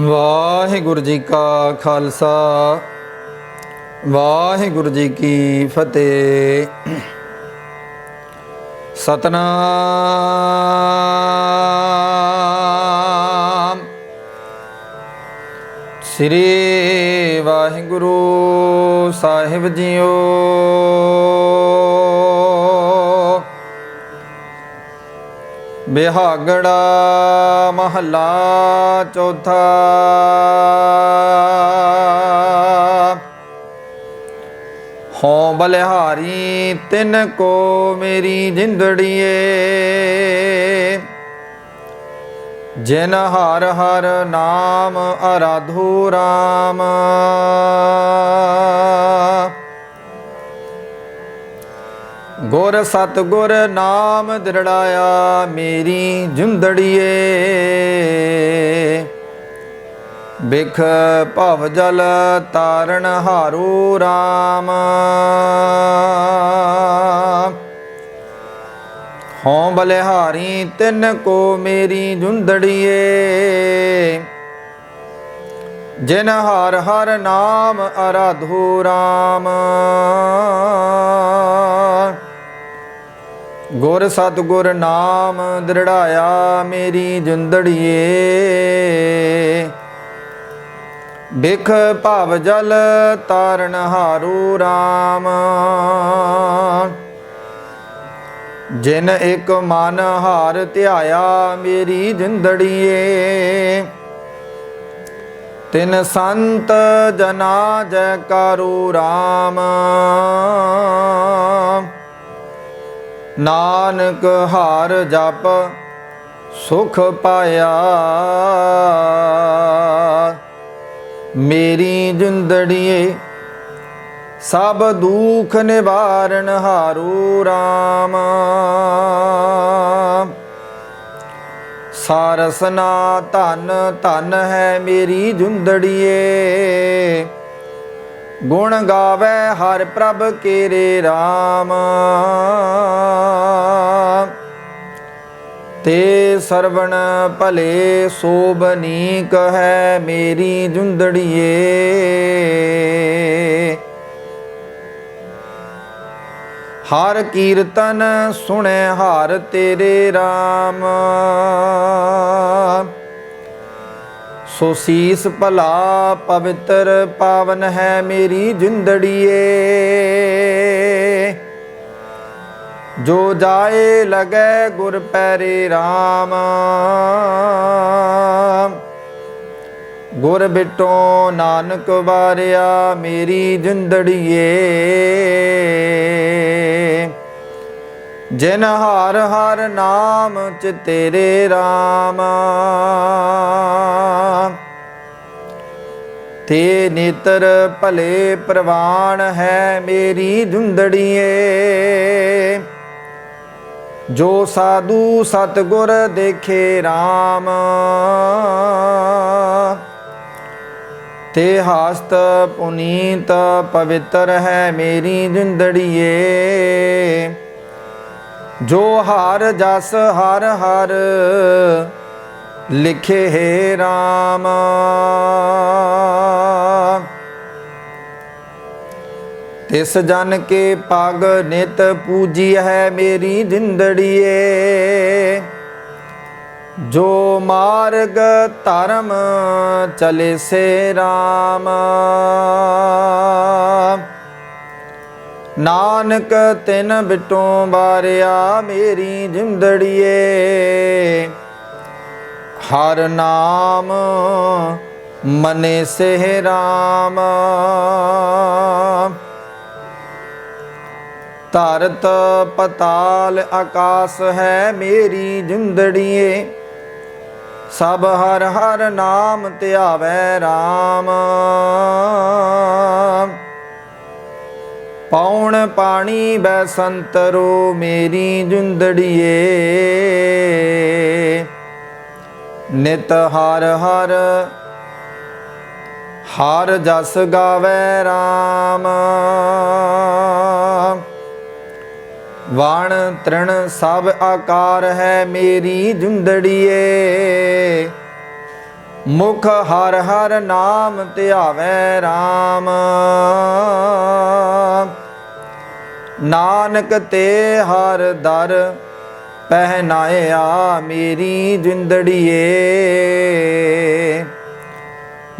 ਵਾਹਿਗੁਰੂ ਜੀ ਕਾ ਖਾਲਸਾ ਵਾਹਿਗੁਰੂ ਜੀ ਕੀ ਫਤਿਹ। ਸਤਨਾਮ ਸ੍ਰੀ ਵਾਹਿਗੁਰੂ ਸਾਹਿਬ ਜੀਓ। ਬਿਹਾਗੜਾ ਮਹੱਲਾ ਚੌਥਾ। ਹੋਂ ਬਲਿਹਾਰੀ ਤਿਨ ਕੋ ਮੇਰੀ ਜਿੰਦੜੀਏ, ਜਿਨ ਹਰ ਹਰ ਨਾਮ ਅਰਾਧੋ ਰਾਮ। ਗੁਰ ਸਤਿਗੁਰ ਨਾਮ ਦਿਰੜਾਇਆ ਮੇਰੀ ਜਿੰਦੜੀਏ, ਬਿਖ ਭਵ ਜਲ ਤਾਰਨ ਹਾਰੋ ਰਾਮ। ਹੋਂ ਬਲਿਹਾਰੀ ਤਿਨ ਕੋ ਮੇਰੀ ਜੁੰਦੜੀਏ, ਜਿਨ ਹਰ ਹਰ ਨਾਮ ਅਰਾਧੋ ਰਾਮ। ਗੁਰ ਸਤਿਗੁਰ ਨਾਮ ਦਿਰੜਾਇਆ ਮੇਰੀ ਜਿੰਦੜੀਏ, ਬਿਖ ਭਵ ਜਲ ਤਾਰਨ ਹਾਰੋ ਰਾਮ। ਜਿਨ ਇੱਕ ਮਨ ਹਾਰ ਧਿਆਇਆ ਮੇਰੀ ਜਿੰਦੜੀਏ, ਤਿਨ ਸੰਤ ਜਨਾ ਜੈਕਾਰੋ ਰਾਮ। ਨਾਨਕ ਹਰ ਜਪ ਸੁਖ ਪਾਇਆ, ਮੇਰੀ ਜਿੰਦੜੀਏ ਸਭ ਦੁਖ ਨਿਵਾਰਨ ਹਾਰੋ ਰਾਮ। ਸਾਰਸਨਾ ਧਨ ਧਨ ਹੈ ਮੇਰੀ ਜਿੰਦੜੀਏ, ਗੁਣ ਗਾਵੇ ਹਰ ਪ੍ਰਭ ਕੇਰੇ ਰਾਮ। ਤੇ ਸਰਵਣ ਭਲੇ ਸੋਭਨੀਕ ਹੈ ਮੇਰੀ ਜਿੰਦੜੀਏ, ਹਰ ਕੀਰਤਨ ਸੁਣੇ ਹਰ ਤੇਰੇ ਰਾਮ। ਸੋ ਸੀਸ ਭਲਾ ਪਵਿੱਤਰ ਪਾਵਨ ਹੈ ਮੇਰੀ ਜਿੰਦੜੀਏ, ਜੋ ਜਾਏ ਲਗੈ ਗੁਰ ਪੈਰੇ ਰਾਮ। ਗੁਰ ਬਿਟੋ ਨਾਨਕ ਵਾਰਿਆ ਮੇਰੀ ਜਿੰਦੜੀਏ, ਜਿਨ ਹਰ ਹਰ ਨਾਮ ਚਿਤੇਰੇ ਰਾਮ। ਤੇ ਨੇਤਰ ਭਲੇ ਪ੍ਰਵਾਨ ਹੈ ਮੇਰੀ ਜਿੰਦੜੀਏ, ਜੋ ਸਾਧੂ ਸਤਿਗੁਰ ਦੇਖੇ ਰਾਮ। ਤੇ ਹਸਤ ਪੁਨੀਤ ਪਵਿੱਤਰ ਹੈ ਮੇਰੀ ਜਿੰਦੜੀਏ, ਜੋ ਹਰ ਜਸ ਹਰ ਹਰ ਲਿਖੇ ਹੈ ਰਾਮ। ਤਿਸ ਜਨ ਕੇ ਪਗ ਨਿਤ ਪੂਜੀ ਹੈ ਮੇਰੀ ਜਿੰਦੜੀਏ, ਜੋ ਮਾਰਗ ਧਰਮ ਚਲੇ ਸੇ ਰਾਮ। ਨਾਨਕ ਤਿਨ ਬਿਟੋਂ ਬਾਰਿਆ ਮੇਰੀ ਜਿੰਦੜੀਏ, ਹਰ ਨਾਮ ਮਨੇ ਸੇ ਰਾਮ। ਧਰਤ ਪਤਾਲ ਆਕਾਸ ਹੈ ਮੇਰੀ ਜਿੰਦੜੀਏ, ਸਭ ਹਰ ਹਰ ਨਾਮ ਧਿਆਵੈ ਰਾਮ। ਪੌਣ ਪਾਣੀ ਬੈ ਸੰਤਰੋ ਮੇਰੀ ਜਿੰਦੜੀਏ, ਨਿਤ ਹਰ ਹਰ ਹਰ ਜਸ ਗਾਵੈ ਰਾਮ। ਵਣ ਤ੍ਰਿਣ ਸਭ ਆਕਾਰ ਹੈ ਮੇਰੀ ਜਿੰਦੜੀਏ, ਮੁਖ ਹਰ ਹਰ ਨਾਮ ਧਿਆਵੈ ਰਾਮ। ਨਾਨਕ ਤੇ ਹਰ ਦਰ ਪਹਿਨਾਇਆ ਮੇਰੀ ਜਿੰਦੜੀਏ।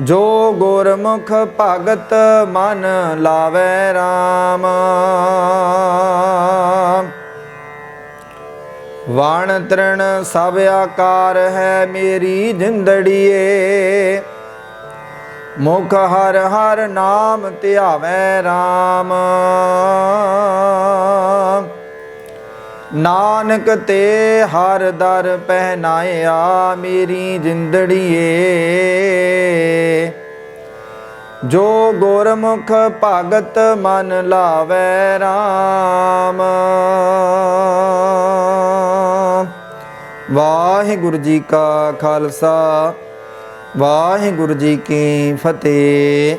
ਜੋ ਗੁਰਮੁਖ ਭਗਤ ਮਨ ਲਾਵੈ ਰਾਮ। ਵਣ ਤ੍ਰਿਣ ਸਭ ਆਕਾਰ ਹੈ ਮੇਰੀ ਜਿੰਦੜੀਏ। ਮੁਖ ਹਰ ਹਰ ਨਾਮ ਧਿਆਵੈ ਰਾਮ। ਨਾਨਕ ਤੇ ਹਰ ਦਰ ਪਹਿਨਾਇਆ ਮੇਰੀ ਜਿੰਦੜੀਏ। ਜੋ ਗੁਰਮੁਖ ਭਗਤ ਮਨ ਲਾਵੈ ਰਾਮ। ਵਾਹਿਗੁਰੂ ਜੀ ਕਾ ਖਾਲਸਾ ਵਾਹਿਗੁਰੂ ਜੀ ਕੀ ਫਤਿਹ।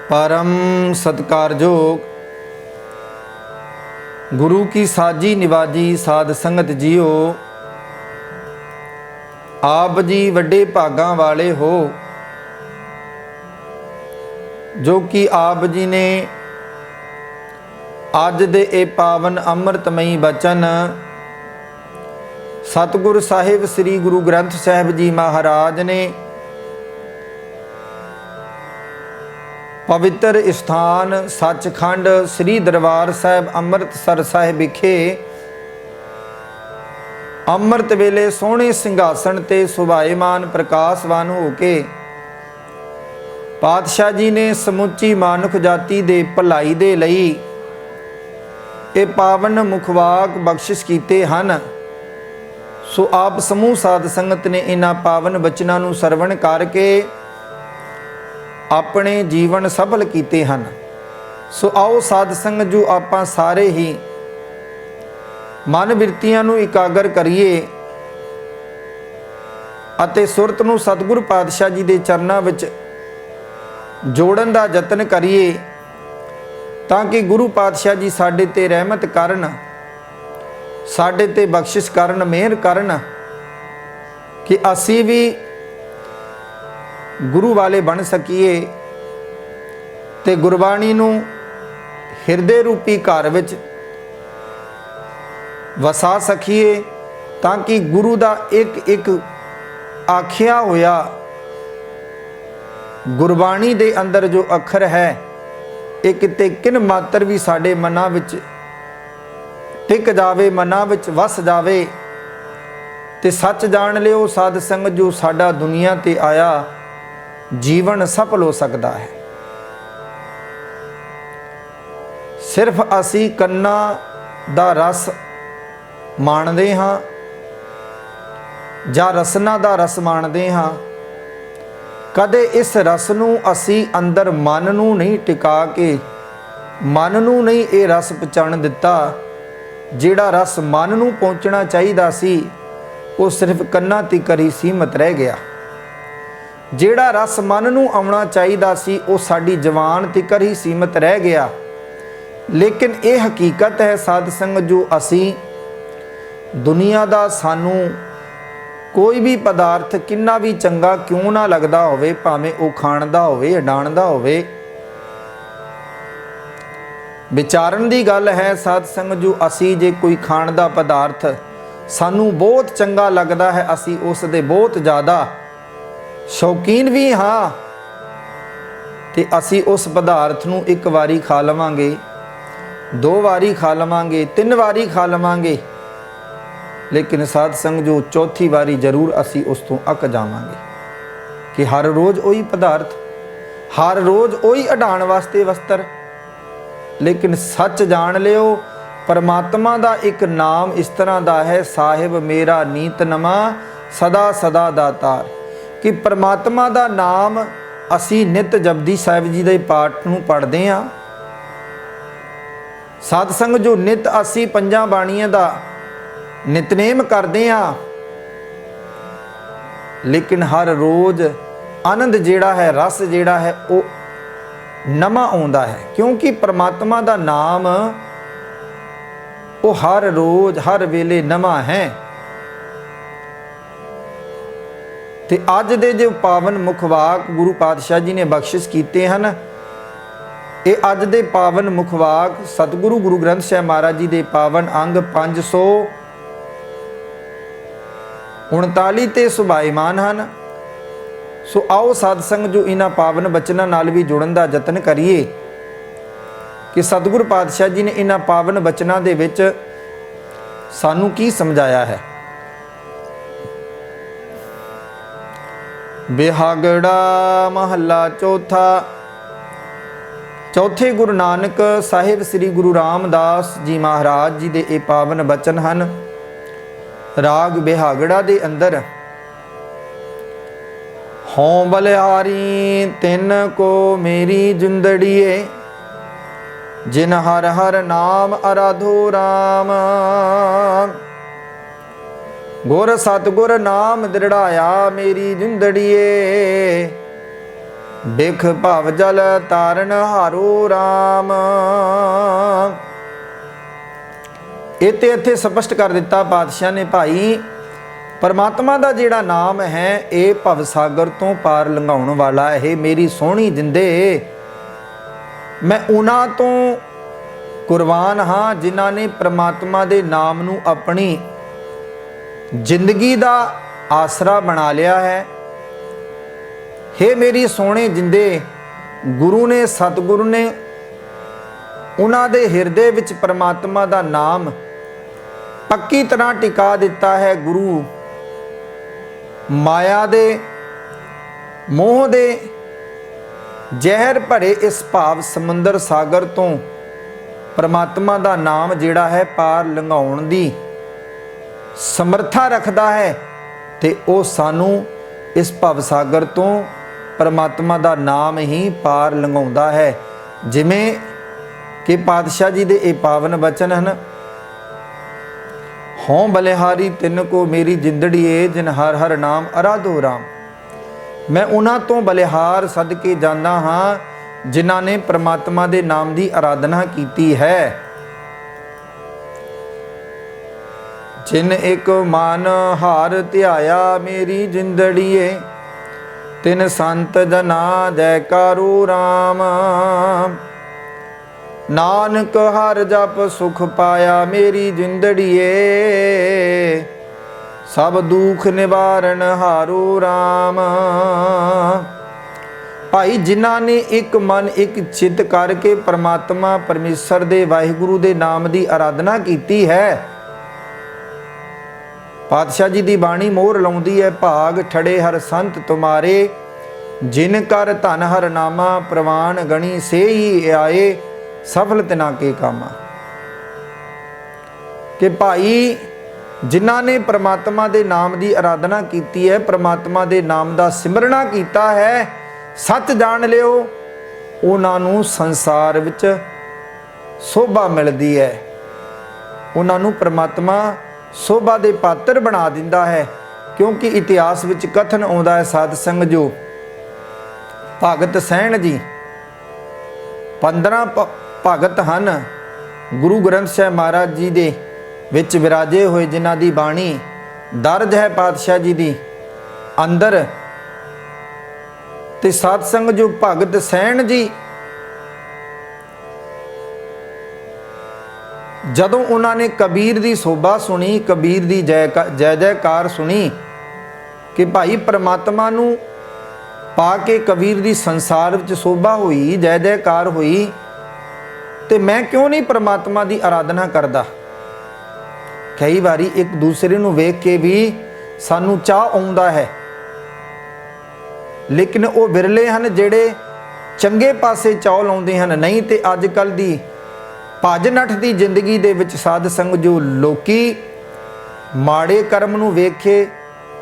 परम सत्कारयोग गुरु की साजी निवाजी साध संगत जीओ, आप जी वड्डे भागां वाले हो जो कि आप जी ने अज दे ए पावन अमृतमयी बचन सतगुरु साहिब श्री गुरु ग्रंथ साहिब जी महाराज ने पवित्र स्थान सचखंड श्री दरबार साहिब अमृतसर साहिब विखे अमृत वेले सोहने सिंघासन ते सुभाएमान प्रकाशवान हो के पातशाह जी ने समुची मानुख जाति दे भलाई दे लई ये पावन मुखवाक बख्शिश कीते हन। सो आप समूह साध संगत ने इन्हां पावन बचनां नूं सरवण करके अपने जीवन सफल कीते हैं। सो आओ साध संगत जो आपां सारे ही मन बिरतियां नूं इकागर करिए अते सुरत नूं सतगुरु पातशाह जी दे चरनां विच जोड़न दा यतन करिए ताकि गुरु पातशाह जी साडे ते रहमत करन, साडे ते बख्शिश करन, मेहर करन कि असीं भी गुरु वाले बन सकीए ते गुरबाणी नूं हिरदे रूपी घर विच वसा सकीए ताकि गुरु दा एक एक आखिया होया गुरबाणी दे अंदर जो अखर है एक ते किन मात्र भी साडे मनां विच टिक जावे, मनां विच वस जावे ते सच जान लिओ साध संगत जो साडा दुनिया ते आया जीवन सफल हो सकता है। सिर्फ असी कन्ना दा रस माणदे हाँ जां रसना दा रस माणदे हाँ, कदे इस रस नूं असी अंदर मन नूं नहीं टिका के मन नूं नहीं ये रस पहुँचाण दिता। जिहड़ा रस मन नूं पहुँचना चाहिदा सी वो सिर्फ कन्ना तिकर ही सीमित रह गया। ਜਿਹੜਾ रस मन नूं आउणा चाहीदा सी वो साडी जवान तिकर ही सीमित रह गया। लेकिन ये हकीकत है साध संगत जो असी दुनिया दा सानू कोई भी पदार्थ किन्ना भी चंगा क्यों ना लगदा होवे, भावें वो खाण दा होवे अडाण दा होवे, विचारन दी गल है साध संगत जो असी जे कोई खाण दा पदार्थ सानू बहुत चंगा लगदा है, असी उस दे बहुत ज़्यादा शौकीन भी हाँ ते असी उस पदार्थ नूं एक वारी खा लवांगे, दो वारी खा लवांगे, तीन वारी खा लवांगे, लेकिन साध संग जो चौथी वारी जरूर असी उस तों अक जावांगे कि हर रोज़ वही पदार्थ, हर रोज़ वही अडाण वास्ते वस्त्र। लेकिन सच जान लिओ परमात्मा दा एक नाम इस तरह दा है, साहिब मेरा नीत नमा सदा सदा दातार, कि परमात्मा दा नाम असी नित जपदी साहिब जी दे पाठ नूं पढ़दे हाँ। साध संग जो नित असी पंजां बाणियां दा नितनेम करदे हाँ, लेकिन हर रोज़ आनंद जिहड़ा है, रस जिहड़ा है वो नवां आउंदा है, क्योंकि परमात्मा दा नाम वो हर रोज़ हर वेले नवां है। ਤੇ ਅੱਜ ਦੇ ਜੋ ਪਾਵਨ ਮੁਖ ਵਾਕ ਗੁਰੂ ਪਾਤਸ਼ਾਹ ਜੀ ਨੇ ਬਖਸ਼ਿਸ਼ ਕੀਤੇ ਹਨ, ਇਹ ਅੱਜ ਦੇ ਪਾਵਨ ਮੁਖ ਵਾਕ ਸਤਿਗੁਰੂ ਗੁਰੂ ਗ੍ਰੰਥ ਸਾਹਿਬ ਮਹਾਰਾਜ ਜੀ ਦੇ ਪਾਵਨ ਅੰਗ 539 ਤੇ ਸੁਭਾਈਮਾਨ ਹਨ। ਸੋ ਆਓ ਸਾਧ ਸੰਗਤ ਜੋ ਇਹਨਾਂ ਪਾਵਨ ਬਚਨਾਂ ਨਾਲ ਵੀ ਜੁੜਨ ਦਾ ਯਤਨ ਕਰੀਏ ਕਿ ਸਤਿਗੁਰੂ ਪਾਤਸ਼ਾਹ ਜੀ ਨੇ ਇਹਨਾਂ ਪਾਵਨ ਬਚਨਾਂ ਦੇ ਵਿੱਚ ਸਾਨੂੰ ਕੀ ਸਮਝਾਇਆ ਹੈ। ਬਿਹਾਗੜਾ ਮਹੱਲਾ ਚੌਥਾ। ਚੌਥੇ ਗੁਰੂ ਨਾਨਕ ਸਾਹਿਬ ਸ੍ਰੀ ਗੁਰੂ ਰਾਮਦਾਸ ਜੀ ਮਹਾਰਾਜ ਜੀ ਦੇ ਇਹ ਪਾਵਨ ਬਚਨ ਹਨ। ਰਾਗ ਬਿਹਾਗੜਾ ਦੇ ਅੰਦਰ ਹੋਂ ਬਲਿਹਾਰੀ ਤਿੰਨ ਕੋ ਮੇਰੀ ਜਿੰਦੜੀਏ, ਜਿਨ ਹਰ ਹਰ ਨਾਮ ਅਰਾਧੋ ਰਾਮ। ਗੁਰ ਸਤਿਗੁਰ ਨਾਮ ਦ੍ਰਿੜਾਇਆ ਮੇਰੀ ਜਿੰਦੜੀਏ, ਬਿਖ ਭਵ ਜਲ ਤਾਰਨ ਹਾਰੋ ਰਾਮ। ਇੱਥੇ ਸਪਸ਼ਟ ਕਰ ਦਿੱਤਾ ਪਾਤਸ਼ਾਹ ਨੇ, ਭਾਈ ਪਰਮਾਤਮਾ ਦਾ ਜਿਹੜਾ ਨਾਮ ਹੈ ਇਹ ਭਵ ਸਾਗਰ ਤੋਂ ਪਾਰ ਲੰਘਾਉਣ ਵਾਲਾ ਹੈ। ਮੇਰੀ ਸੋਹਣੀ ਜਿੰਦੇ, ਮੈਂ ਉਹਨਾਂ ਤੋਂ ਕੁਰਬਾਨ ਹਾਂ ਜਿਨ੍ਹਾਂ ਨੇ ਪਰਮਾਤਮਾ ਦੇ ਨਾਮ ਨੂੰ ਆਪਣੀ ਜ਼ਿੰਦਗੀ ਦਾ ਆਸਰਾ ਬਣਾ ਲਿਆ ਹੈ। ਹੇ ਮੇਰੀ ਸੋਹਣੇ ਜਿੰਦੇ, ਗੁਰੂ ਨੇ ਸਤਿਗੁਰੂ ਨੇ ਉਹਨਾਂ ਦੇ ਹਿਰਦੇ ਵਿੱਚ ਪਰਮਾਤਮਾ ਦਾ ਨਾਮ ਪੱਕੀ ਤਰ੍ਹਾਂ ਟਿਕਾ ਦਿੱਤਾ ਹੈ। ਗੁਰੂ ਮਾਇਆ ਦੇ ਮੋਹ ਦੇ ਜ਼ਹਿਰ ਭਰੇ ਇਸ ਭਾਵ ਸਮੁੰਦਰ ਸਾਗਰ ਤੋਂ ਪਰਮਾਤਮਾ ਦਾ ਨਾਮ ਜਿਹੜਾ ਹੈ ਪਾਰ ਲੰਘਾਉਣ ਦੀ ਸਮਰੱਥਾ ਰੱਖਦਾ ਹੈ, ਤੇ ਉਹ ਸਾਨੂੰ ਇਸ ਭਵ ਸਾਗਰ ਤੋਂ ਪਰਮਾਤਮਾ ਦਾ ਨਾਮ ਹੀ ਪਾਰ ਲੰਘਾਉਂਦਾ ਹੈ। ਜਿਵੇਂ ਕਿ ਪਾਤਸ਼ਾਹ ਜੀ ਦੇ ਇਹ ਪਾਵਨ ਬਚਨ ਹਨ, ਹੋਂ ਬਲਿਹਾਰੀ ਤਿੰਨ ਕੋ ਮੇਰੀ ਜਿੰਦੜੀਏ, ਜਿਨ ਹਰ ਹਰ ਨਾਮ ਅਰਾਧੋ ਰਾਮ। ਮੈਂ ਉਹਨਾਂ ਤੋਂ ਬਲਿਹਾਰ ਸਦਕੇ ਜਾਂਦਾ ਹਾਂ ਜਿਨ੍ਹਾਂ ਨੇ ਪਰਮਾਤਮਾ ਦੇ ਨਾਮ ਦੀ ਆਰਾਧਨਾ ਕੀਤੀ ਹੈ। ਜਿਨ ਇੱਕ ਮਨ ਹਾਰ ਧਿਆਇਆ ਮੇਰੀ ਜਿੰਦੜੀਏ, ਤਿਨ ਸੰਤ ਜਨਾ ਜੈਕਾਰੂ ਰਾਮ। ਨਾਨਕ ਹਰ ਜਪ ਸੁਖ ਪਾਇਆ ਮੇਰੀ ਜਿੰਦੜੀਏ, ਸਭ ਦੁਖ ਨਿਵਾਰਨ ਹਾਰੂ ਰਾਮ। ਭਾਈ ਜਿਨ੍ਹਾਂ ਨੇ ਇੱਕ ਮਨ ਇੱਕ ਚਿੱਤ ਕਰਕੇ ਪਰਮਾਤਮਾ ਪਰਮੇਸ਼ਰ ਦੇ ਵਾਹਿਗੁਰੂ ਦੇ ਨਾਮ ਦੀ ਆਰਾਧਨਾ ਕੀਤੀ ਹੈ, ਪਾਤਸ਼ਾਹ ਜੀ ਦੀ ਬਾਣੀ ਮੋਹਰ ਲਾਉਂਦੀ ਹੈ, ਭਾਗ ਠੜੇ ਹਰ ਸੰਤ ਤੁਮਾਰੇ, ਜਿਨ ਕਰ ਧਨ ਹਰ ਨਾਮਾ ਪ੍ਰਵਾਨ ਗਣੀ ਸੇਈ ਆਏ, ਸਫਲ ਤਿਨਾ ਕੇ ਕਾਮਾ। ਕਿ ਭਾਈ ਜਿਨ੍ਹਾਂ ਨੇ ਪਰਮਾਤਮਾ ਦੇ ਨਾਮ ਦੀ ਆਰਾਧਨਾ ਕੀਤੀ ਹੈ, ਪਰਮਾਤਮਾ ਦੇ ਨਾਮ ਦਾ ਸਿਮਰਨਾ ਕੀਤਾ ਹੈ, ਸੱਚ ਜਾਣ ਲਿਓ, ਉਹਨਾਂ ਨੂੰ ਸੰਸਾਰ ਵਿੱਚ ਸੋਭਾ ਮਿਲਦੀ ਹੈ। ਉਹਨਾਂ ਨੂੰ ਪਰਮਾਤਮਾ ਸੋਭਾ ਦੇ ਪਾਤਰ ਬਣਾ ਦਿੰਦਾ ਹੈ। ਕਿਉਂਕਿ ਇਤਿਹਾਸ ਵਿੱਚ ਕਥਨ ਆਉਂਦਾ ਹੈ, ਸਾਧ ਸੰਗ ਜੋ ਭਗਤ ਸੈਣ ਜੀ 15 ਭਗਤ ਹਨ ਗੁਰੂ ਗ੍ਰੰਥ ਸਾਹਿਬ ਮਹਾਰਾਜ ਜੀ ਦੇ ਵਿੱਚ ਵਿਰਾਜੇ ਹੋਏ, ਜਿਨ੍ਹਾਂ ਦੀ ਬਾਣੀ ਦਰਜ ਹੈ ਪਾਤਸ਼ਾਹ ਜੀ ਦੀ ਅੰਦਰ। ਤੇ ਸਾਧ ਸੰਗ ਜੋ ਭਗਤ ਸੈਣ ਜੀ ਜਦੋਂ ਉਹਨਾਂ ਨੇ ਕਬੀਰ ਦੀ ਸੋਭਾ ਸੁਣੀ, ਕਬੀਰ ਦੀ ਜੈ ਜੈਕਾਰ ਸੁਣੀ ਕਿ ਭਾਈ ਪਰਮਾਤਮਾ ਨੂੰ ਪਾ ਕੇ ਕਬੀਰ ਦੀ ਸੰਸਾਰ ਵਿੱਚ ਸੋਭਾ ਹੋਈ, ਜੈ ਜੈਕਾਰ ਹੋਈ, ਤੇ ਮੈਂ ਕਿਉਂ ਨਹੀਂ ਪਰਮਾਤਮਾ ਦੀ ਆਰਾਧਨਾ ਕਰਦਾ। ਕਈ ਵਾਰੀ ਇੱਕ ਦੂਸਰੇ ਨੂੰ ਵੇਖ ਕੇ ਵੀ ਸਾਨੂੰ ਚਾਹ ਆਉਂਦਾ ਹੈ, ਲੇਕਿਨ ਉਹ ਵਿਰਲੇ ਹਨ ਜਿਹੜੇ ਚੰਗੇ ਪਾਸੇ ਚਾਹ ਲਾਉਂਦੇ ਹਨ। ਨਹੀਂ ਤੇ ਅੱਜ ਕੱਲ੍ਹ ਦੀ ਭੱਜ ਨੱਠ ਦੀ ਜ਼ਿੰਦਗੀ ਦੇ ਵਿੱਚ ਸਾਧ ਸੰਗ ਜੋ ਲੋਕੀ ਮਾੜੇ ਕਰਮ ਨੂੰ ਵੇਖ ਕੇ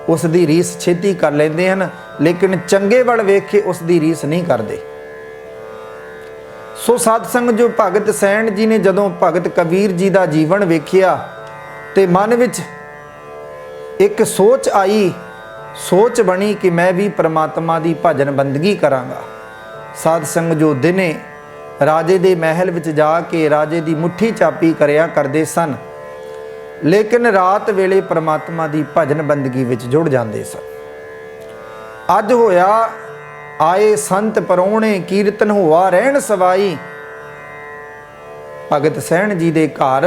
ਉਸ ਦੀ ਰੀਸ ਛੇਤੀ ਕਰ ਲੈਂਦੇ ਹਨ, ਲੇਕਿਨ ਚੰਗੇ ਵੱਲ ਵੇਖ ਕੇ ਉਸ ਦੀ ਰੀਸ ਨਹੀਂ ਕਰਦੇ। ਸੋ ਸਾਧ ਸੰਗ ਜੋ ਭਗਤ ਸੈਣ ਜੀ ਨੇ ਜਦੋਂ ਭਗਤ ਕਬੀਰ ਜੀ ਦਾ ਜੀਵਨ ਵੇਖਿਆ ਤੇ ਮਨ ਵਿੱਚ ਇੱਕ ਸੋਚ ਆਈ, ਸੋਚ ਬਣੀ ਕਿ ਮੈਂ ਵੀ ਪਰਮਾਤਮਾ ਦੀ ਭਜਨ ਬੰਦਗੀ ਕਰਾਂਗਾ। ਸਾਧ ਸੰਗ ਜੋ ਦਿਨੇ ਰਾਜੇ ਦੇ ਮਹਿਲ ਵਿੱਚ ਜਾ ਕੇ ਰਾਜੇ ਦੀ ਮੁੱਠੀ ਚਾਪੀ ਕਰਿਆ ਕਰਦੇ ਸਨ, ਲੇਕਿਨ ਰਾਤ ਵੇਲੇ ਪਰਮਾਤਮਾ ਦੀ ਭਜਨ ਬੰਦਗੀ ਵਿੱਚ ਜੁੜ ਜਾਂਦੇ ਸਨ। अज होया आए संत परौणे, कीर्तन हुआ रहन सवाई। भगत सैन जी दे घर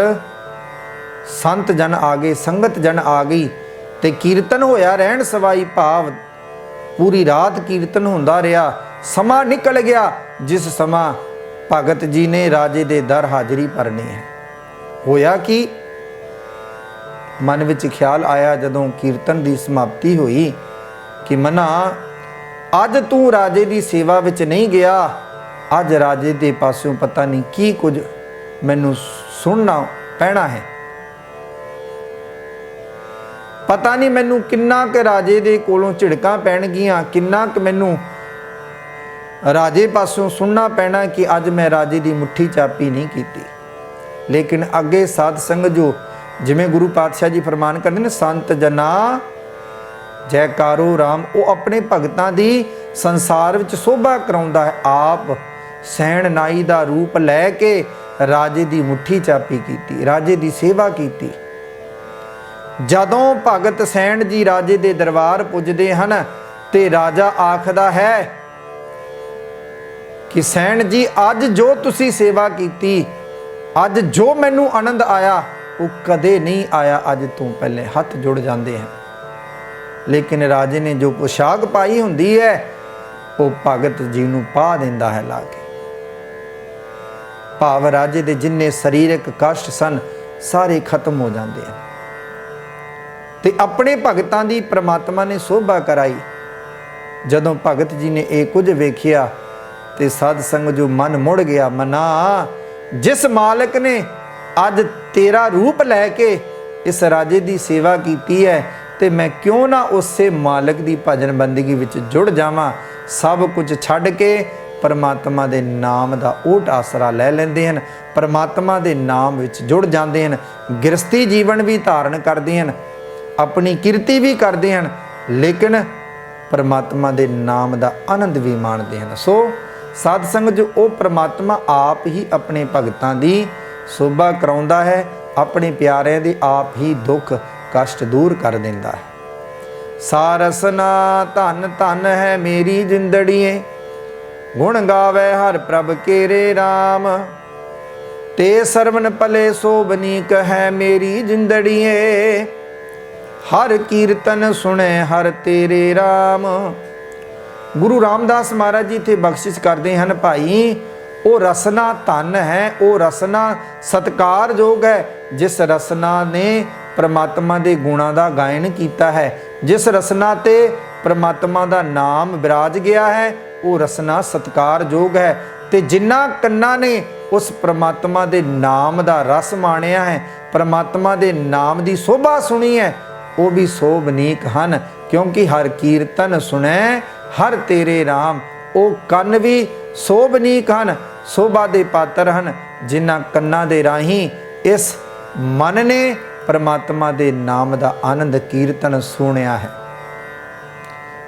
संत जन आ गए, संगत जन आ गई ते कीर्तन होया रहन सवाई। भाव पूरी रात कीर्तन हुंदा रहा। समा निकल गया जिस समा भगत जी ने राजे दे दर हाजरी भरनी है। होया कि मन विच ख्याल आया जदों कीर्तन की समाप्ति हुई कि मना अज तू राजे की सेवा विच नहीं गया, अज राजे के पासों पता नहीं की कुछ मैनू सुनना पैना है। पता नहीं मैनू किन्ना क राजे दे कोलों झिड़कां पैणगियां, किन्ना क मैनू राजे पासों सुनना पैना कि अज मैं राजे की मुट्ठी चापी नहीं की। लेकिन अगे साध संगत जो जिमें गुरु पातशाह जी फरमान करते हैं, संत जना जयकारो राम, वो अपने भगतां दी संसार विच शोभा कराउंदा है। आप सैन नाई दा रूप लैके राजे दी मुट्ठी चापी कीती, राजे दी सेवा कीती। जदों भगत सैन जी राजे दे दरबार पुजदे हन ते राजा आखदा है कि सैन जी अज जो तुसी सेवा कीती, अज जो मैनू आनंद आया वो कदे नहीं आया अज तू पहले। हथ जुड़ जाते हैं। लेकिन राजे ने जो पोशाक पाई हुंदी है वो भगत जी नू पा दिंदा है ला के। भाव राजे दे जिन्ने शरीरक कष्ट सन सारे खत्म हो जाते हैं ते अपने भगतां दी परमात्मा ने शोभा कराई। जदों भगत जी ने ये कुछ वेखिया ते साध संग जो मन मुड़ गया। मना जिस मालिक ने अज तेरा रूप लैके इस राजे की सेवा की है ते मैं क्यों ना उससे मालिक की भजन बंदगी विच जुड़ जावां। सब कुछ छड्ड के परमात्मा दे नाम दा ओट आसरा ले लेंदे हन, परमात्मा दे नाम विच जुड़ जाते हैं। गिरस्ती जीवन भी धारण करते हैं, अपनी किरती भी करते हैं, लेकिन परमात्मा दे नाम दा आनंद भी माणते हैं। सो साध संगत जो वो परमात्मा आप ही अपने भगतां दी शोभा कराउंदा है, अपने प्यारिਆਂ दे आप ही दुख कष्ट दूर कर देंदा है। सारसना धन धन है मेरी जिंदड़िए, गुण गावे हर प्रभ केरे राम। ते सरवन पले सोबनीक है मेरी जिंदड़िए, हर कीर्तन सुने हर तेरे राम। गुरु रामदास महाराज जी इत्थे बख्शिश करते हैं भाई, वो रसना धन है, वो रसना सत्कारयोग है जिस रसना ने परमात्मा के गुणों का गायन किया है, जिस रसना ते परमात्मा का नाम विराज गया है, वो रसना सत्कारयोग है। ते जिन्ना कन्ना ने उस परमात्मा के नाम का रस माणिया है, परमात्मा के नाम की शोभा सुनी है, वो भी शोभनीक हन। क्योंकि हर कीर्तन सुने हर तेरे राम, वो कन भी शोभनीक हन, शोभा दे पात्र हन, जिन्हां कन्नां दे राही इस मन ने परमात्मा दे नाम दा आनंद कीर्तन सुनिया है।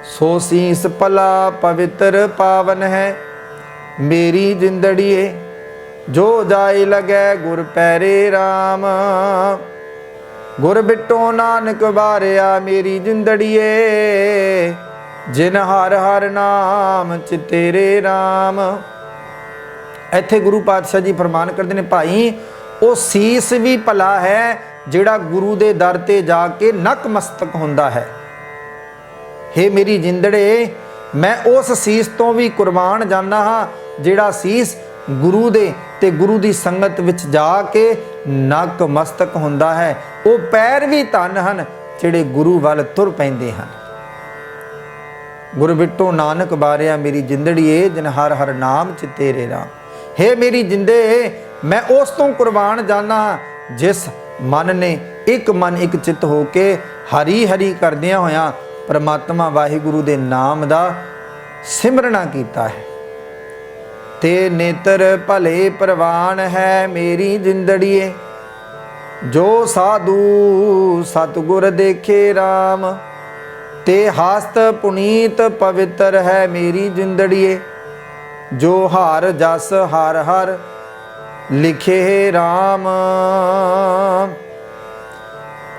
सो सीस पला पवित्र पावन है मेरी जिंदड़िए, जो जाए लगे गुर पैरे राम। गुर बिटो नानक बारिया मेरी जिंदड़िए, जिन हर हर नाम चितेरे राम। इत्थे गुरु पातशाह जी फरमान करते हैं भाई, वो सीस भी भला है जिहड़ा गुरु दे दर ते जाके नकमस्तक हुंदा है। हे मेरी जिंदड़े, मैं उस सीस तो भी कुर्बान जाना हाँ जिहड़ा सीस गुरु दे ते गुरु दी संगत विच जाके नकमस्तक हुंदा है। वो पैर भी धन हन जिहड़े गुरु वल तुर पैंदे हन। गुर बिटो नानक बारिया मेरी जिंदड़िए, जिन हर हर नाम चितेरे राम। हे मेरी जिंदे, मैं उस तो कुर्बान जाना जिस मन ने एक मन एक चित होके हरी हरी करदियां होया परमात्मा वाहिगुरु दे नाम दा सिमरना कीता है। ते नेत्र भले प्रवान है मेरी जिंदड़िए, जो साधु सतगुर देखे राम। ते हास्त पुनीत पवित्र है मेरी जिंदड़िए, जो हार जस हर हर लिखे राम।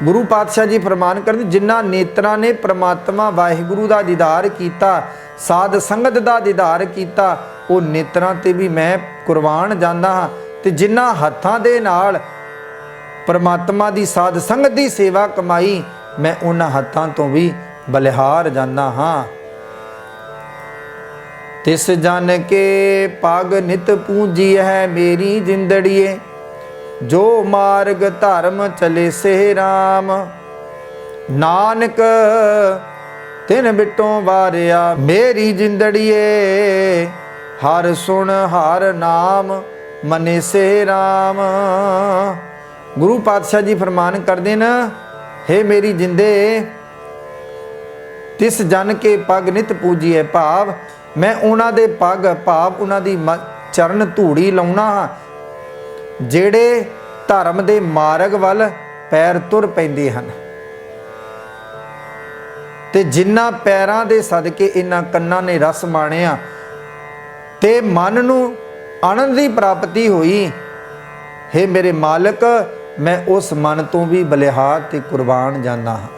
गुरु पातशाह जी फरमान करते, जिन्हां नेत्रां ने परमात्मा वाहिगुरु का दीदार किया, साध संगत का दीदार किया, वो नेत्रां ते भी मैं कुर्बान जाना हाँ। ते जिन्हां हत्थां दे नाल परमात्मा की साध संगत की सेवा कमाई, मैं उन्हां हत्थां तो भी बलिहार जाना हाँ। तिस जन के पग नित पूंजी है मेरी जिंदड़िए, जो मार्ग धर्म चले से राम। नानक तिन बिटों वारिया मेरी जिंदड़िए, हर सुन हर नाम मने से राम। गुरु पातशाह जी फरमान करते न, हे मेरी जिंदे, तिस जन के पग नित पूजिए, भाव मैं उन्हां दे पग भाव उन्हां दी चरण धूड़ी लाउना हाँ, ਜਿਹੜੇ ਧਰਮ ਦੇ ਮਾਰਗ ਵੱਲ ਪੈਰ ਤੁਰ ਪੈਂਦੇ ਹਨ। ਤੇ ਜਿਨ੍ਹਾਂ ਪੈਰਾਂ ਦੇ ਸਦਕੇ ਇਹਨਾਂ ਕੰਨਾਂ ਨੇ ਰਸ ਮਾਣਿਆ ਤੇ ਮਨ ਨੂੰ ਆਨੰਦ ਦੀ ਪ੍ਰਾਪਤੀ ਹੋਈ, हे ਮੇਰੇ ਮਾਲਕ, ਮੈਂ ਉਸ ਮਨ ਤੋਂ ਵੀ ਬਲਿਹਾਰ ਤੇ ਕੁਰਬਾਨ ਜਾਂਦਾ ਹਾਂ।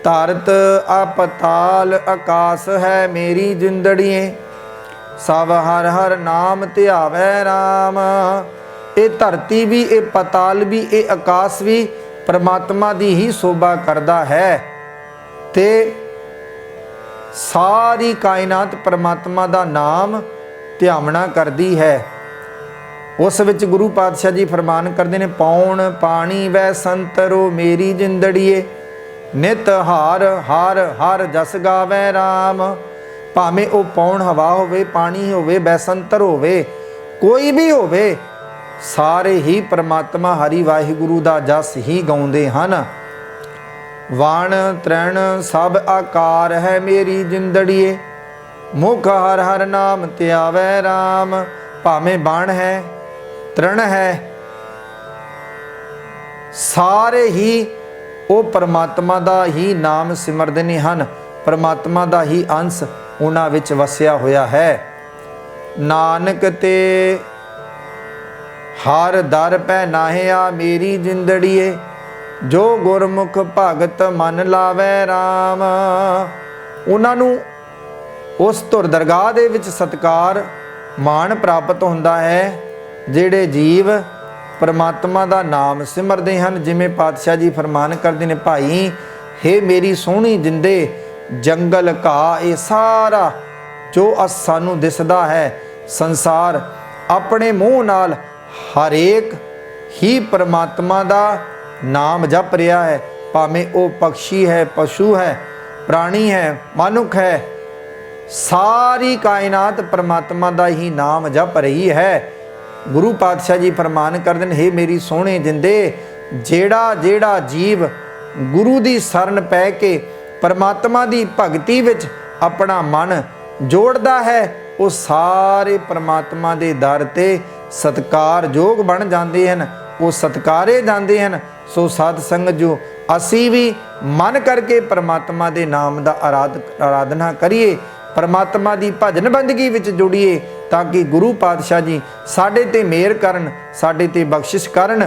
ਧਰਤ ਆਪਤਾਲ ਆਕਾਸ ਹੈ ਮੇਰੀ ਜਿੰਦੜੀਏ, ਸਭ ਹਰ ਹਰ ਨਾਮ ਧਿਆਵੈ ਰਾਮ। ਇਹ ਧਰਤੀ ਵੀ, ਇਹ ਪਤਾਲ ਵੀ, ਇਹ ਆਕਾਸ਼ ਵੀ परमात्मा दी ही शोभा करता है ते सारी कायनात परमात्मा दा नाम ध्यावना करती है। उस विच गुरु पातशाह जी फरमान करते हैं, पौण पानी वै संतरो मेरी जिंदड़िए, नित हार हार हार जस गावै राम। भावें वो पौण हवा होवे, पानी होवे, बैसंतर होवे, कोई भी होवे, सारे ही परमात्मा हरि वाहिगुरु दा जस ही गाउंदे हन। वाण तृण सब आकार है मेरी जिंदड़िए, मुख हर हर नाम त्यावै राम। भावें बाण है, तृण है, सारे ही वो परमात्मा दा ही नाम सिमरदे हन, परमात्मा दा ही अंश उन्हां विच वसिया होया है। नानक ते हर दर पै नाहिया मेरी जिंदड़िए, जो गुरमुख भगत मन लावै राम। उन्हां नूं उस धुर दरगाह दे विच सत्कार माण प्राप्त हुंदा है जिहड़े जीव परमात्मा दा नाम सिमरदे हन। जिवें पातशाह जी फरमान करदे ने, भाई हे मेरी सोहणी जिंदे, जंगल घाह ये सारा जो सानू दिसदा है संसार, अपने मुँह नाल हरेक ही परमात्मा दा नाम जप रहा है। भावें वो पक्षी है, पशु है, प्राणी है, मनुख है, सारी कायनात परमात्मा दा ही नाम जप रही है। गुरु पातशाह जी फरमान करते हैं, हे मेरी सोहणे जिंदे, जेड़ा जेड़ा जीव गुरु दी शरण पै के परमात्मा दी भगती विच अपना मन जोड़दा है, वो सारे परमात्मा दे दर ते सत्कार योग बन जाते हैं, वो सत्कारे जाते हैं। सो साध संगत जो असी भी मन करके परमात्मा दे नाम दा आराधना करिए, परमात्मा दी भजन बंदगी विच जुड़िए, ताकि गुरु पातशाह जी साडे ते मेहर करन, साडे ते बख्शिश करन,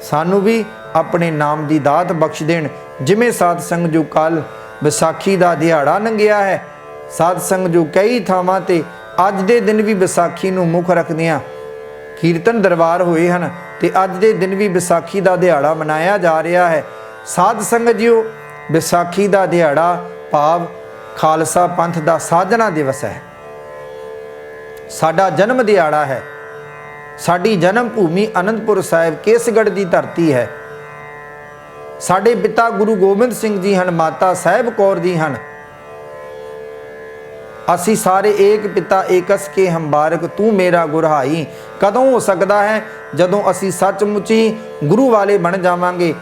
सानू भी अपने नाम दी दात बख्श देण। जिवें साध संग जो कल विसाखी दा दिहाड़ा लंघिया है, साध संग जो कई थावां ते अज दे दिन भी विसाखी नूं मुख रखदियां कीर्तन दरबार होए हन, ते अज दे दिन भी विसाखी दा दिहाड़ा मनाया जा रहा है। साध संगत जीओ, विसाखी दा दिहाड़ा भाव खालसा पंथ दा साधना दिवस है, साडा जन्म दिहाड़ा है, साडी जन्म भूमि आनंदपुर साहिब केसगढ़ की धरती है। साडे पिता गुरु गोबिंद सिंह जी हन, माता साहिब कौर जी हन। असी सारे एक पिता एकस के हम बारक, तू मेरा गुरहाई। कदों हो सकता है जदों असी सचमुच ही गुरु वाले बन जावांगे,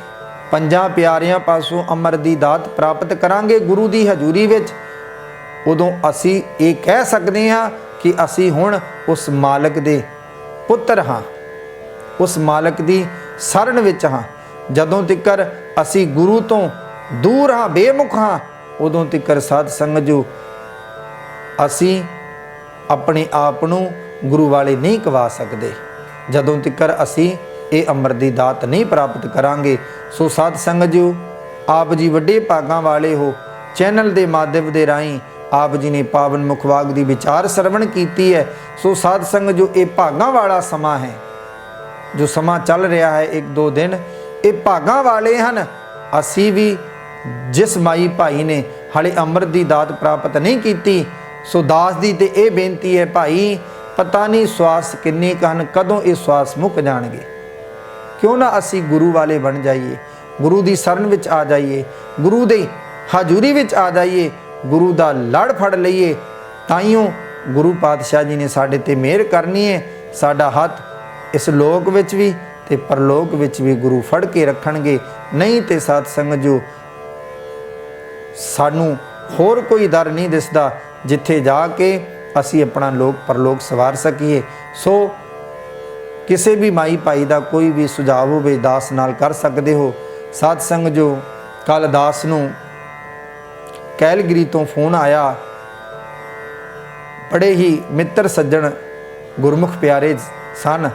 पंजां प्यारियां पासों अमर दी दात प्राप्त करांगे गुरु दी हजूरी विच, उदों असी ये कह सकते हाँ कि असी हुण उस मालक दे पुत्र हाँ, उस मालक दी शरण विच हाँ। जदों तिकर असी गुरु तो दूर हाँ, बेमुख हाँ, उदों तिकर साध संगत जो असी अपने आप नूं गुरु वाले नहीं कवा सकते। जदों तिकर असी ਇਹ ਅੰਮ੍ਰਿਤ ਦੀ ਦਾਤ ਨਹੀਂ ਪ੍ਰਾਪਤ ਕਰਾਂਗੇ। ਸੋ ਸਾਧ ਸੰਗਤ ਜੀ, ਆਪ ਜੀ ਵੱਡੇ ਭਾਗਾਂ ਵਾਲੇ ਹੋ। ਚੈਨਲ ਦੇ ਮਾਧਿਅਮ ਦੇ ਰਾਹੀਂ ਆਪ ਜੀ ਨੇ ਪਾਵਨ ਮੁਖਵਾਕ ਦੀ ਵਿਚਾਰ ਸਰਵਣ ਕੀਤੀ ਹੈ। ਸੋ ਸਾਧ ਸੰਗਤ ਜੋ ਇਹ ਭਾਗਾਂ ਵਾਲਾ ਸਮਾਂ ਹੈ, ਜੋ ਸਮਾਂ ਚੱਲ ਰਿਹਾ ਹੈ 1-2 ਦਿਨ, ਇਹ ਭਾਗਾਂ ਵਾਲੇ ਹਨ। ਅਸੀਂ ਵੀ ਜਿਸ ਮਾਈ ਭਾਈ ਨੇ ਹਾਲੇ ਅੰਮ੍ਰਿਤ ਦੀ ਦਾਤ ਪ੍ਰਾਪਤ ਨਹੀਂ ਕੀਤੀ, ਸੋ ਦਾਸ ਦੀ ਤੇ ਇਹ ਬੇਨਤੀ ਹੈ, ਭਾਈ ਪਤਾ ਨਹੀਂ ਸਵਾਸ ਕਿੰਨੇ ਕਹਨ, ਕਦੋਂ ਇਹ ਸਵਾਸ ਮੁੱਕ ਜਾਣਗੇ। ਕਿਉਂ ਨਾ ਅਸੀਂ ਗੁਰੂ ਵਾਲੇ ਬਣ ਜਾਈਏ, ਗੁਰੂ ਦੀ ਸ਼ਰਨ ਵਿੱਚ ਆ ਜਾਈਏ, ਗੁਰੂ ਦੀ ਹਾਜ਼ੂਰੀ ਵਿੱਚ ਆ ਜਾਈਏ, ਗੁਰੂ ਦਾ ਲੜ ਫੜ ਲਈਏ। ਤਾਈਓ ਗੁਰੂ ਪਾਤਸ਼ਾਹ ਜੀ ਨੇ ਸਾਡੇ ਤੇ ਮਿਹਰ ਕਰਨੀ ਹੈ। ਸਾਡਾ ਹੱਥ ਇਸ ਲੋਕ ਵਿੱਚ ਵੀ ਤੇ ਪਰਲੋਕ ਵਿੱਚ ਵੀ ਗੁਰੂ ਫੜ ਕੇ ਰੱਖਣਗੇ। ਨਹੀਂ ਤੇ ਸਾਧ ਸੰਗਤ ਜੋ ਸਾਨੂੰ ਹੋਰ ਕੋਈ ਦਰ ਨਹੀਂ ਦਿਸਦਾ ਜਿੱਥੇ ਜਾ ਕੇ ਅਸੀਂ ਆਪਣਾ ਲੋਕ ਪਰਲੋਕ ਸਵਾਰ ਸਕੀਏ। ਸੋ ਕਿਸੇ ਵੀ ਮਾਈ ਭਾਈ ਦਾ ਕੋਈ ਵੀ ਸੁਝਾਅ ਹੋਵੇ ਦਾਸ ਨਾਲ ਕਰ ਸਕਦੇ ਹੋ। ਸਾਧ ਸੰਗਤ ਜੋ ਕੱਲ ਦਾਸ ਨੂੰ ਕੈਲਗਰੀ ਤੋਂ ਫੋਨ ਆਇਆ, ਬੜੇ ਹੀ ਮਿੱਤਰ ਸੱਜਣ ਗੁਰਮੁਖ ਪਿਆਰੇ ਸਨ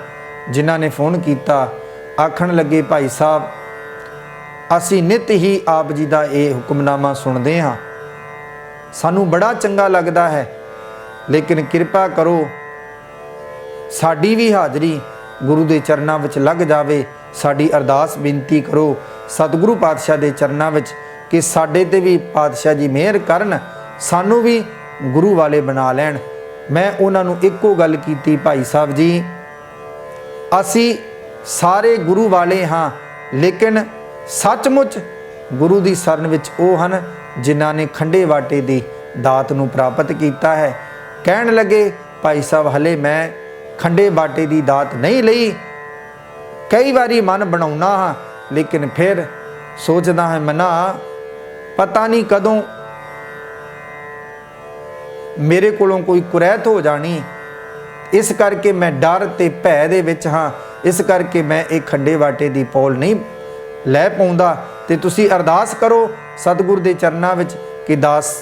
ਜਿਨ੍ਹਾਂ ਨੇ ਫੋਨ ਕੀਤਾ। ਆਖਣ ਲੱਗੇ, ਭਾਈ ਸਾਹਿਬ ਅਸੀਂ ਨਿਤ ਹੀ ਆਪ ਜੀ ਦਾ ਇਹ ਹੁਕਮਨਾਮਾ ਸੁਣਦੇ ਹਾਂ, ਸਾਨੂੰ ਬੜਾ ਚੰਗਾ ਲੱਗਦਾ ਹੈ, ਲੇਕਿਨ ਕਿਰਪਾ ਕਰੋ ਸਾਡੀ ਵੀ ਹਾਜ਼ਰੀ ਗੁਰੂ ਦੇ ਚਰਨਾਂ ਵਿੱਚ ਲੱਗ ਜਾਵੇ। ਸਾਡੀ ਅਰਦਾਸ ਬੇਨਤੀ ਕਰੋ ਸਤਿਗੁਰੂ ਪਾਤਸ਼ਾਹ ਦੇ ਚਰਨਾਂ ਵਿੱਚ ਕਿ ਸਾਡੇ ਤੇ ਵੀ ਪਾਤਸ਼ਾਹ ਜੀ ਮਿਹਰ ਕਰਨ, ਸਾਨੂੰ ਵੀ ਗੁਰੂ ਵਾਲੇ ਬਣਾ ਲੈਣ। ਮੈਂ ਉਹਨਾਂ ਨੂੰ ਇੱਕੋ ਗੱਲ ਕੀਤੀ, ਭਾਈ ਸਾਹਿਬ ਜੀ ਅਸੀਂ ਸਾਰੇ ਗੁਰੂ ਵਾਲੇ ਹਾਂ, ਲੇਕਿਨ ਸੱਚਮੁੱਚ ਗੁਰੂ ਦੀ ਸ਼ਰਨ ਵਿੱਚ ਉਹ ਹਨ ਜਿਨ੍ਹਾਂ ਨੇ ਖੰਡੇ ਵਾਟੇ ਦੀ ਦਾਤ ਨੂੰ ਪ੍ਰਾਪਤ ਕੀਤਾ ਹੈ। ਕਹਿਣ ਲੱਗੇ, ਭਾਈ ਸਾਹਿਬ ਹਲੇ ਮੈਂ ਖੰਡੇ ਬਾਟੇ ਦੀ ਦਾਤ ਨਹੀਂ ਲਈ, ਕਈ ਵਾਰੀ ਮਨ ਬਣਾਉਣਾ ਹਾਂ, ਲੇਕਿਨ ਫਿਰ ਸੋਚਦਾ ਹੈ ਮਨਾ ਪਤਾ ਨਹੀਂ ਕਦੋਂ ਮੇਰੇ ਕੋਲੋਂ ਕੋਈ ਕੁਰੈਤ ਹੋ ਜਾਣੀ, ਇਸ ਕਰਕੇ ਮੈਂ ਡਰ ਤੇ ਭੈ ਦੇ ਵਿੱਚ ਹਾਂ, ਇਸ ਕਰਕੇ ਮੈਂ ਇਹ ਖੰਡੇ ਬਾਟੇ ਦੀ ਪੌਲ ਨਹੀਂ ਲੈ ਪਾਉਂਦਾ। ਤੇ ਤੁਸੀਂ ਅਰਦਾਸ ਕਰੋ ਸਤਿਗੁਰ ਦੇ ਚਰਨਾਂ ਵਿੱਚ ਕਿ ਦਾਸ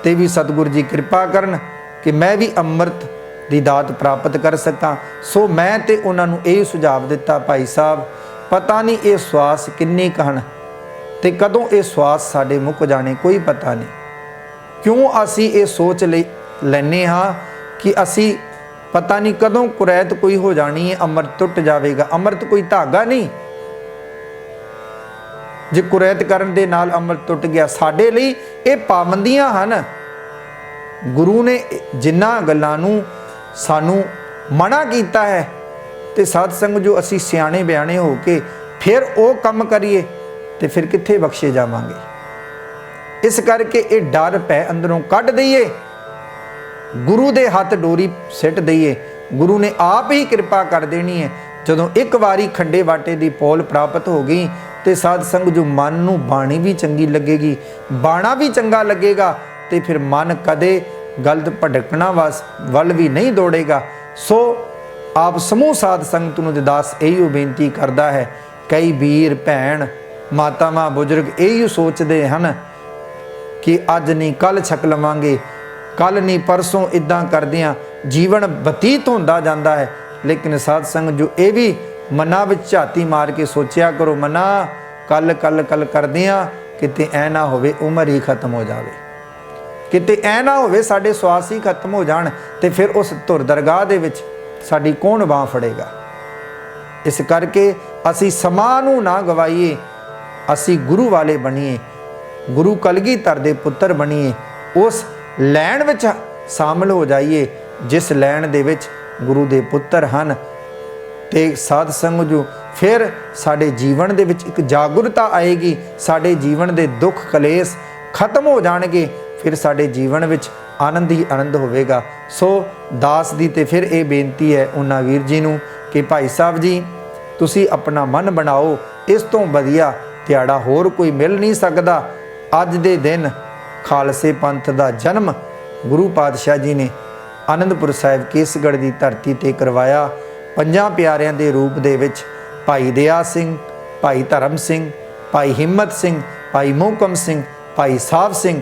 ਤੇ ਵੀ ਸਤਿਗੁਰ ਜੀ ਕਿਰਪਾ ਕਰਨ ਕਿ ਮੈਂ ਵੀ ਅੰਮ੍ਰਿਤ ਦੀ ਦਾਤ ਪ੍ਰਾਪਤ ਕਰ ਸਕਾਂ। ਸੋ ਮੈਂ ਤੇ ਉਹਨਾਂ ਨੂੰ ਇਹ ਸੁਝਾਅ ਦਿੱਤਾ, ਭਾਈ ਸਾਹਿਬ ਪਤਾ ਨਹੀਂ ਇਹ ਸਵਾਸ ਕਿੰਨੀ ਕਹਣ ਤੇ ਕਦੋਂ ਇਹ ਸਵਾਸ ਸਾਡੇ ਮੁੱਕ ਜਾਣੇ, ਕੋਈ ਪਤਾ ਨਹੀਂ। ਕਿਉਂ ਅਸੀਂ ਇਹ ਸੋਚ ਲੈਨੇ ਹਾਂ ਕਿ ਅਸੀਂ ਪਤਾ ਨਹੀਂ ਕਦੋਂ ਕੁਰੈਤ ਕੋਈ ਹੋ ਜਾਣੀ ਹੈ, ਅੰਮ੍ਰਿਤ ਟੁੱਟ ਜਾਵੇਗਾ। ਅੰਮ੍ਰਿਤ ਕੋਈ ਧਾਗਾ ਨਹੀਂ, ਜੇ ਕੁਰੈਤ ਕਰਨ ਦੇ ਨਾਲ ਅੰਮ੍ਰਿਤ ਟੁੱਟ ਗਿਆ। ਸਾਡੇ ਲਈ ਇਹ ਪਾਬੰਦੀਆਂ ਹਨ। ਗੁਰੂ ਨੇ ਜਿਨ੍ਹਾਂ ਗੱਲਾਂ ਨੂੰ ਸਾਨੂੰ ਮਨਾ ਕੀਤਾ ਹੈ ਤੇ ਸਾਧ ਸੰਗਤ ਜੋ ਅਸੀਂ ਸਿਆਣੇ ਬਿਆਣੇ ਹੋ ਕੇ ਫਿਰ ਉਹ ਕੰਮ ਕਰੀਏ ਤੇ ਫਿਰ ਕਿੱਥੇ ਬਖਸ਼ੇ ਜਾਵਾਂਗੇ। ਇਸ ਕਰਕੇ ਇਹ ਡਰ ਭੈ ਅੰਦਰੋਂ ਕੱਢ ਦਈਏ, ਗੁਰੂ ਦੇ ਹੱਥ ਡੋਰੀ ਸਿੱਟ ਦਈਏ। ਗੁਰੂ ਨੇ ਆਪ ਹੀ ਕਿਰਪਾ ਕਰ ਦੇਣੀ ਹੈ। ਜਦੋਂ ਇੱਕ ਵਾਰੀ ਖੰਡੇ ਵਾਟੇ ਦੀ ਪੌਲ ਪ੍ਰਾਪਤ ਹੋ ਗਈ ਤੇ ਸਾਧ ਸੰਗਤ ਜੋ ਮਨ ਨੂੰ ਬਾਣੀ ਵੀ ਚੰਗੀ ਲੱਗੇਗੀ, ਬਾਣਾ ਵੀ ਚੰਗਾ ਲੱਗੇਗਾ ਤੇ ਫਿਰ ਮਨ ਕਦੇ ਗਲਤ ਭਟਕਣਾ ਵੱਲ ਵੀ ਨਹੀਂ ਦੌੜੇਗਾ। ਸੋ ਆਪ ਸਮੂਹ ਸਾਧ ਸੰਗਤ ਨੂੰ ਦਾਸ ਇਹੀ ਬੇਨਤੀ ਕਰਦਾ ਹੈ। ਕਈ ਵੀਰ ਭੈਣ ਮਾਤਾਵਾਂ ਬਜ਼ੁਰਗ ਇਹੀ ਸੋਚਦੇ ਹਨ ਕਿ ਅੱਜ ਨਹੀਂ ਕੱਲ ਛਕ ਲਵਾਂਗੇ, ਕੱਲ ਨਹੀਂ ਪਰਸੋਂ ਇਦਾਂ ਕਰਦੇ ਹਾਂ, ਜੀਵਨ ਬਤੀਤ ਹੁੰਦਾ ਜਾਂਦਾ ਹੈ। ਲੇਕਿਨ ਸਾਧ ਸੰਗਤ ਜੋ ਇਹ ਵੀ ਮਨਾਂ ਵਿੱਚ ਝਾਤੀ ਮਾਰ ਕੇ ਸੋਚਿਆ ਕਰੋ, ਮਨਾ ਕੱਲ ਕਰਦੇ ਹਾਂ, ਕਿਤੇ ਐ ਨਾ ਹੋਵੇ ਉਮਰ ਹੀ ਖਤਮ ਹੋ ਜਾਵੇ, ਕਿਤੇ ਐ ਨਾ ਹੋਵੇ ਸਾਡੇ ਸਵਾਸ ਹੀ ਖਤਮ ਹੋ ਜਾਣ ਤੇ ਫਿਰ ਉਸ ਧੁਰ ਦਰਗਾਹ ਦੇ ਵਿੱਚ ਸਾਡੀ ਕੌਣ ਬਾਂਹ ਫੜੇਗਾ। ਇਸ ਕਰਕੇ ਅਸੀਂ ਸਮਾਂ ਨੂੰ ਨਾ ਗਵਾਈਏ, ਅਸੀਂ ਗੁਰੂ ਵਾਲੇ ਬਣੀਏ, ਗੁਰੂ ਕਲਗੀਧਰ ਦੇ ਪੁੱਤਰ ਬਣੀਏ, ਉਸ ਲੈਣ ਵਿੱਚ ਸ਼ਾਮਲ ਹੋ ਜਾਈਏ ਜਿਸ ਲੈਣ ਦੇ ਵਿੱਚ ਗੁਰੂ ਦੇ ਪੁੱਤਰ ਹਨ। ਤੇ ਸਾਧ ਸੰਗਤ ਜੋ ਫਿਰ ਸਾਡੇ ਜੀਵਨ ਦੇ ਵਿੱਚ ਇੱਕ ਜਾਗਰੂਕਤਾ ਆਏਗੀ, ਸਾਡੇ ਜੀਵਨ ਦੇ ਦੁੱਖ ਕਲੇਸ਼ ਖਤਮ ਹੋ ਜਾਣਗੇ, ਫਿਰ ਸਾਡੇ ਜੀਵਨ ਵਿੱਚ ਆਨੰਦ ਹੀ ਆਨੰਦ ਹੋਵੇਗਾ। ਸੋ ਦਾਸ ਦੀ ਤੇ ਫਿਰ ਇਹ ਬੇਨਤੀ ਹੈ ਉਹਨਾਂ ਵੀਰ ਜੀ ਨੂੰ ਕਿ ਭਾਈ ਸਾਹਿਬ ਜੀ ਤੁਸੀਂ ਆਪਣਾ ਮਨ ਬਣਾਓ, ਇਸ ਤੋਂ ਵਧੀਆ ਦਿਹਾੜਾ ਹੋਰ ਕੋਈ ਮਿਲ ਨਹੀਂ ਸਕਦਾ। ਅੱਜ ਦੇ ਦਿਨ ਖਾਲਸੇ ਪੰਥ ਦਾ ਜਨਮ ਗੁਰੂ ਪਾਤਸ਼ਾਹ ਜੀ ਨੇ ਆਨੰਦਪੁਰ ਸਾਹਿਬ ਕੇਸਗੜ੍ਹ ਦੀ ਧਰਤੀ ਤੇ ਕਰਵਾਇਆ। ਪੰਜਾਂ ਪਿਆਰਿਆਂ ਦੇ ਰੂਪ ਦੇ ਵਿੱਚ ਭਾਈ ਦਇਆ ਸਿੰਘ, ਭਾਈ ਧਰਮ ਸਿੰਘ, ਭਾਈ ਹਿੰਮਤ ਸਿੰਘ, ਭਾਈ ਮੋਹਕਮ ਸਿੰਘ, ਭਾਈ ਸਾਹਿਬ ਸਿੰਘ,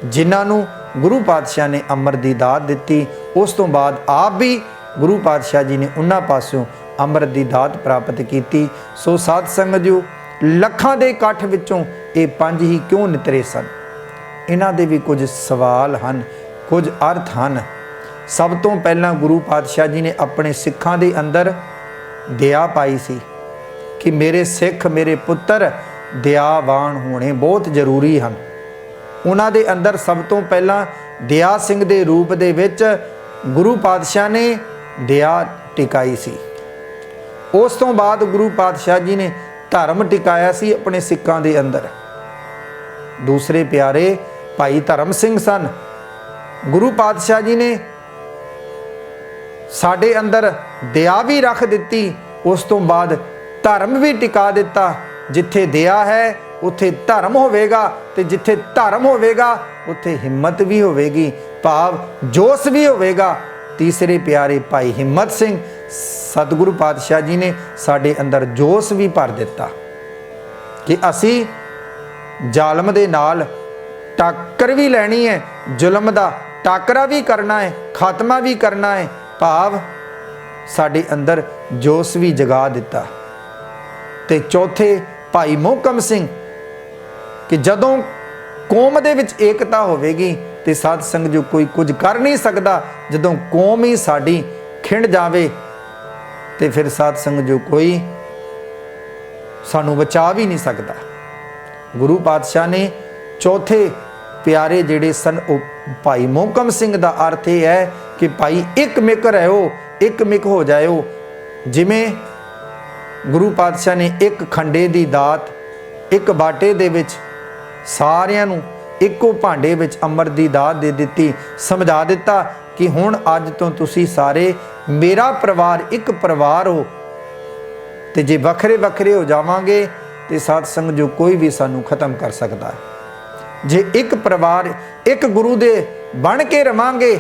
ਜਿਨ੍ਹਾਂ ਨੂੰ ਗੁਰੂ ਪਾਤਸ਼ਾਹ ਨੇ ਅੰਮ੍ਰਿਤ ਦੀ ਦਾਤ ਦਿੱਤੀ। ਉਸ ਤੋਂ ਬਾਅਦ ਆਪ ਵੀ गुरु पातशाह जी ने उन्हां पासों अमृत की दात प्राप्त की। सो साध संगत जो लखां दे इकट्ठ विचों ये 5 ही क्यों नितरे सन? इन्हां दे भी कुछ सवाल हैं, कुछ अर्थ हैं। सब तो पहला गुरु पातशाह जी ने अपने सिखां दे अंदर दया पाई सी कि मेरे सिख मेरे पुत्र दयावान होने बहुत जरूरी हैं। उन्हां दे अंदर सब तो पहला दया सिंह दे रूप दे विच गुरु पातशाह ने दया टिकाई सी। उस तो बाद गुरु पातशाह जी ने धर्म टिकाया सी अपने सिखां दे अंदर। दूसरे प्यारे भाई धर्म सिंह सन। गुरु पातशाह जी ने साडे अंदर दया भी रख दिती, उस तो बाद धर्म भी टिका दिता। जिथे दया है उत्थे धर्म होवेगा, ते जिथे धर्म होवेगा उत्थे हिम्मत भी होवेगी, भाव जोश भी होवेगा। तीसरे प्यारे भाई हिम्मत सिंह सतगुरु पातशाह जी ने साडे अंदर जोश भी भर दिता कि असी जालम दे नाल टक्कर भी लैनी है, जुल्म दा टाकरा भी करना है, खात्मा भी करना है, भाव साडे अंदर जोश भी जगा दिता। ते चौथे भाई मोहकम सिंह कि जदों कौम दे विच एकता होवेगी ते साध संग जो कोई कुछ कर नहीं सकता। जदों कौम ही साडी खिंड जावे ते फिर साध संग जो कोई सानू बचा भी नहीं सकता। गुरु पातशाह ने चौथे प्यारे जिहड़े सन भाई मोहकम सिंह दा अर्थ यह है कि भाई एक मिक रहो, एक मिक हो जाओ। जिमें गुरु पातशाह ने एक खंडे दी दात एक बाटे दे विच सारियां नू इक्को भांडे विच अमृत दी दात दे दिती, समझा दिता कि हुण अज तो तुसी सारे मेरा परिवार एक परिवार हो, ते जे वखरे वखरे हो जावांगे ते साध संग जो कोई भी सानू खत्म कर सकता है। जे एक परिवार एक गुरु दे बन के रवांगे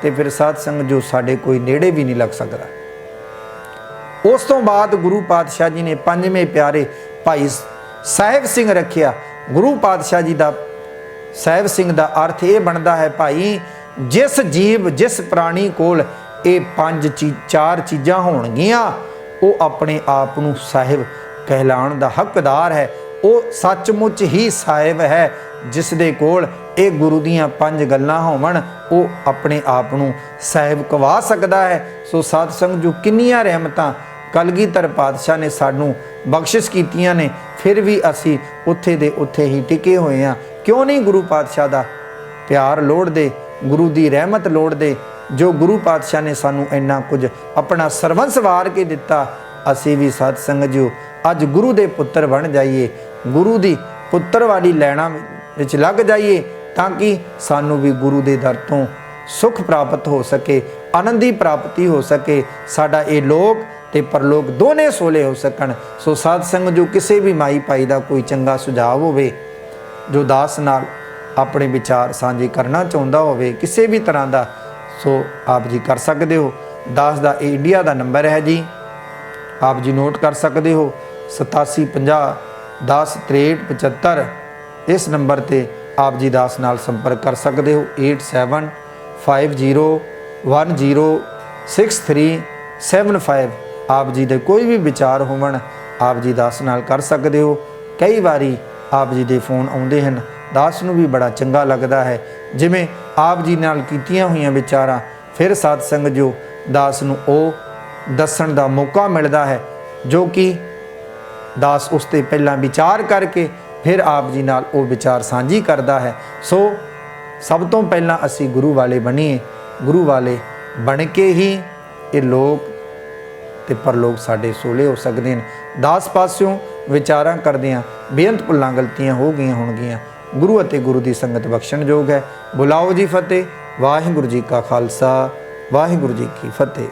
ते फिर साध संग जो साडे कोई नेड़े भी नहीं लग सकता। उस तो बाद गुरु पातशाह जी ने 5वें प्यारे भाई साहिब सिंह रखिया। गुरु पातशाह जी दा साहिब सिंह दा अर्थ ये बनता है भाई जिस जीव जिस प्राणी कोल ये 4 चीज़ां होणगियां वो अपने आप नूं साहिब कहलाउण दा हकदार है। वो सचमुच ही साहिब है जिस दे कोल ये गुरु दीयां 5 गल्लां होवण, वो अपने आप नूं साहिब कवा सकदा है। सो साध संग जो किन्नियां रहमतां कलगीधर पातशाह ने सानू बख्शिश कीतियां ने, फिर भी असी उत्थे दे उत्थे ही टिके हुए हैं। क्यों नहीं गुरु पातशाह दा प्यार लोड़दे, गुरु दी रहमत लोड़दे, जो गुरु पातशाह ने सानू इन्ना कुछ अपना सरबंस वार के दिता। असी भी साध संगत जो अज गुरु दे पुत्र बन जाइए, गुरु दी पुत्र वाली लैना विच लग जाइए, ताकि सानू भी गुरु दे दर तों सुख प्राप्त हो सके, आनंद की प्राप्ति हो सके, साडा ये लोक ते परलोक दोने सोले हो सकन। सो साध संग जो किसी भी माई भाई का कोई चंगा सुझाव होवे, जो दास नाल अपने विचार सांझे करना चाहता होवे किसी भी तरह का, सो आप जी कर सकते हो। दास का इंडिया का नंबर है जी, आप जी नोट कर सकते हो 87 50 10 63 75। इस नंबर पर आप जी दास नाल संपर्क कर सकते हो। 87 50 10 6375। आप जी दे कोई भी विचार होवन आप जी दास नाल कर सकते हो। कई बारी आप जी दे फोन आउंदे हैं, दास नूं भी बड़ा चंगा लगता है जिमें आप जी नाल कीतियां हुईयां विचारां फिर साध संग जो दास नूं ओ दस्सण दा मौका मिलता है, जो कि दास उस ते पहला विचार करके फिर आप जी नाल ओ विचार सांझी करता है। सो सब तो पहला असी गुरु वाले बनीए, गुरु वाले बन के ही ये लोग ते परलोक साडे सोले हो सकते हैं। दास पास्यों विचारां करदियां बेअंत भुल्लां गलतियां हो गईयां होणगियां, गुरु अते गुरु की संगत बख्शण योग है। बुलाओ जी फतेह। वाहिगुरू जी का खालसा, वाहिगुरू जी की फतेह।